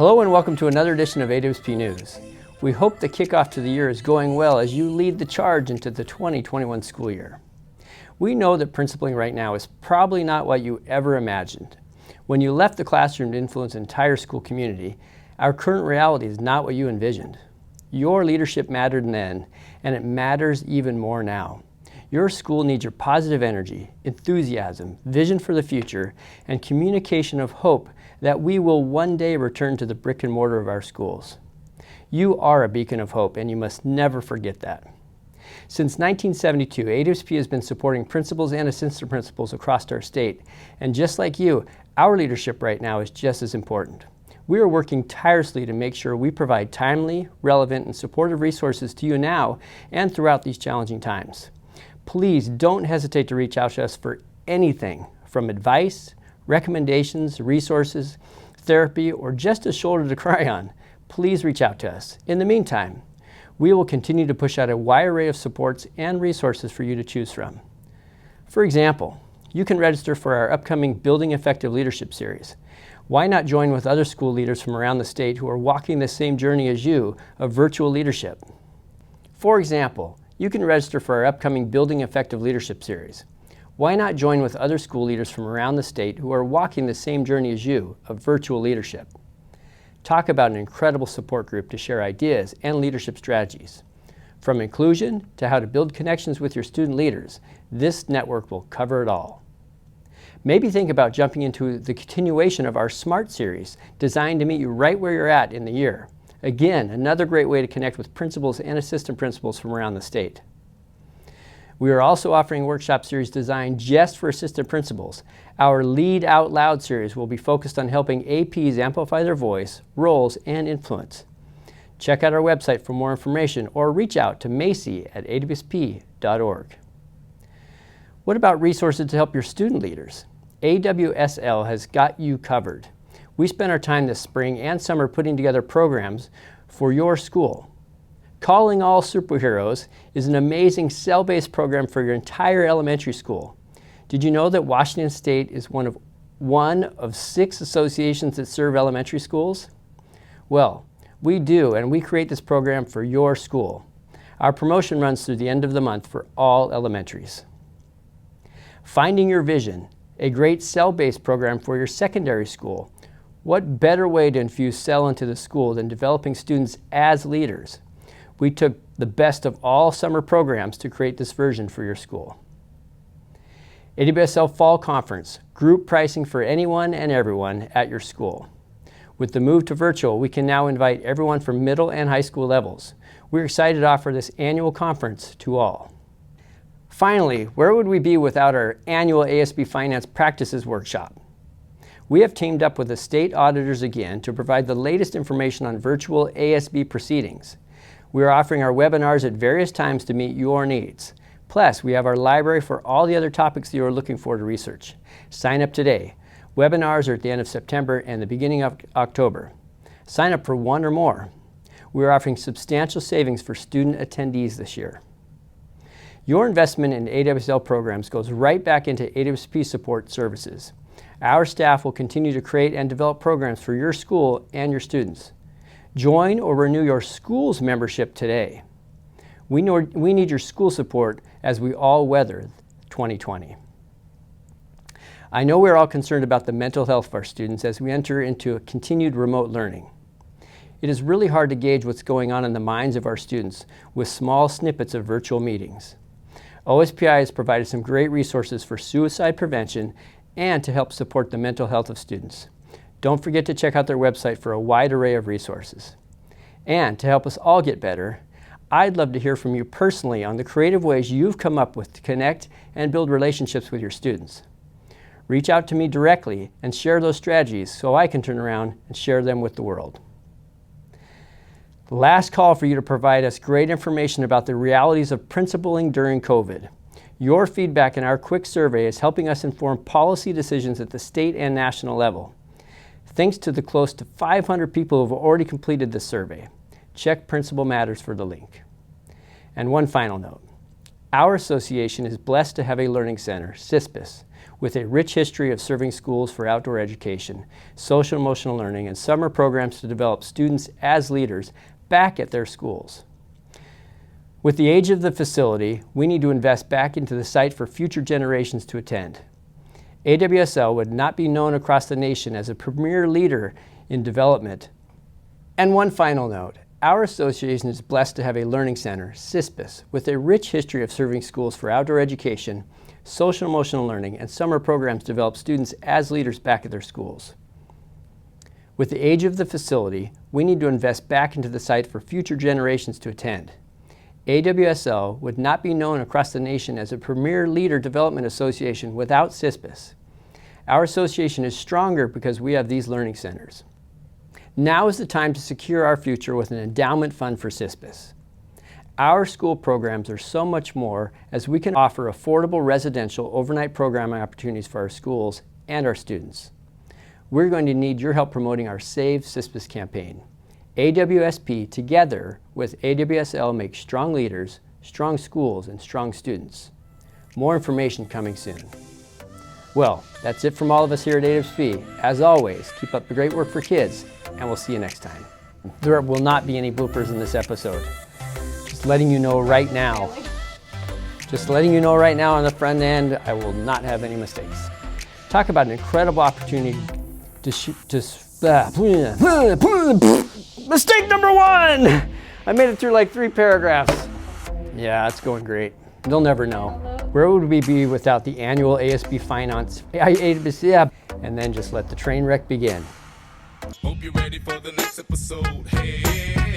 Hello and welcome to another edition of AWSP News. We hope the kickoff to the year is going well as you lead the charge into the 2021 school year. We know that principling right now is probably not what you ever imagined. When you left the classroom to influence an entire school community, our current reality is not what you envisioned. Your leadership mattered then, and it matters even more now. Your school needs your positive energy, enthusiasm, vision for the future, and communication of hope that we will one day return to the brick and mortar of our schools. You are a beacon of hope, and you must never forget that. Since 1972, AWSP has been supporting principals and assistant principals across our state, and just like you, our leadership right now is just as important. We are working tirelessly to make sure we provide timely, relevant, and supportive resources to you now and throughout these challenging times. Please don't hesitate to reach out to us for anything from advice, recommendations, resources, therapy, or just a shoulder to cry on. Please reach out to us. In the meantime, we will continue to push out a wide array of supports and resources for you to choose from. For example, you can register for our upcoming Building Effective Leadership series. Why not join with other school leaders from around the state who are walking the same journey as you of virtual leadership? For example, you can register for our upcoming Building Effective Leadership series. Why not join with other school leaders from around the state who are walking the same journey as you of virtual leadership? Talk about an incredible support group to share ideas and leadership strategies. From inclusion to how to build connections with your student leaders, this network will cover it all. Maybe think about jumping into the continuation of our SMART series, designed to meet you right where you're at in the year. Again, another great way to connect with principals and assistant principals from around the state. We are also offering a workshop series designed just for assistant principals. Our Lead Out Loud series will be focused on helping APs amplify their voice, roles, and influence. Check out our website for more information or reach out to macy@awsp.org. What about resources to help your student leaders? AWSL has got you covered. We spent our time this spring and summer putting together programs for your school. Calling All Superheroes is an amazing cell-based program for your entire elementary school. Did you know that Washington State is one of 6 associations that serve elementary schools? Well, we do, and we create this program for your school. Our promotion runs through the end of the month for all elementaries. Finding Your Vision, a great cell-based program for your secondary school. What better way to infuse cell into the school than developing students as leaders? We took the best of all summer programs to create this version for your school. AWSL Fall Conference, group pricing for anyone and everyone at your school. With the move to virtual, we can now invite everyone from middle and high school levels. We're excited to offer this annual conference to all. Finally, where would we be without our annual ASB Finance Practices workshop? We have teamed up with the state auditors again to provide the latest information on virtual ASB proceedings. We are offering our webinars at various times to meet your needs. Plus, we have our library for all the other topics that you are looking for to research. Sign up today. Webinars are at the end of September and the beginning of October. Sign up for one or more. We are offering substantial savings for student attendees this year. Your investment in AWSL programs goes right back into AWSP support services. Our staff will continue to create and develop programs for your school and your students. Join or renew your school's membership today. We need your school support as we all weather 2020. I know we're all concerned about the mental health of our students as we enter into a continued remote learning. It is really hard to gauge what's going on in the minds of our students with small snippets of virtual meetings. OSPI has provided some great resources for suicide prevention and to help support the mental health of students. Don't forget to check out their website for a wide array of resources. And to help us all get better, I'd love to hear from you personally on the creative ways you've come up with to connect and build relationships with your students. Reach out to me directly and share those strategies so I can turn around and share them with the world. Last call for you to provide us great information about the realities of principling during COVID. Your feedback in our quick survey is helping us inform policy decisions at the state and national level. Thanks to the close to 500 people who have already completed this survey. Check Principal Matters for the link. And one final note. Our association is blessed to have a learning center, Cispus, with a rich history of serving schools for outdoor education, social and emotional learning, and summer programs to develop students as leaders back at their schools. With the age of the facility, we need to invest back into the site for future generations to attend. AWSL would not be known across the nation as a premier leader in development. And one final note, our association is blessed to have a learning center, Cispus, with a rich history of serving schools for outdoor education, social and emotional learning, and summer programs to develop students as leaders back at their schools. With the age of the facility, we need to invest back into the site for future generations to attend. AWSL would not be known across the nation as a premier leader development association without Cispus. Our association is stronger because we have these learning centers. Now is the time to secure our future with an endowment fund for Cispus. Our school programs are so much more, as we can offer affordable residential overnight programming opportunities for our schools and our students. We're going to need your help promoting our Save Cispus campaign. AWSP, together with AWSL, makes strong leaders, strong schools, and strong students. More information coming soon. Well, that's it from all of us here at AWSP. As always, keep up the great work for kids, and we'll see you next time. There will not be any bloopers in this episode. Just letting you know right now. Just letting you know right now on the front end, I will not have any mistakes. Talk about an incredible opportunity Mistake number one! I made it through like 3 paragraphs. Yeah, it's going great. They'll never know. Where would we be without the annual ASB Finance? And then just let the train wreck begin. Hope you're ready for the next episode. Hey.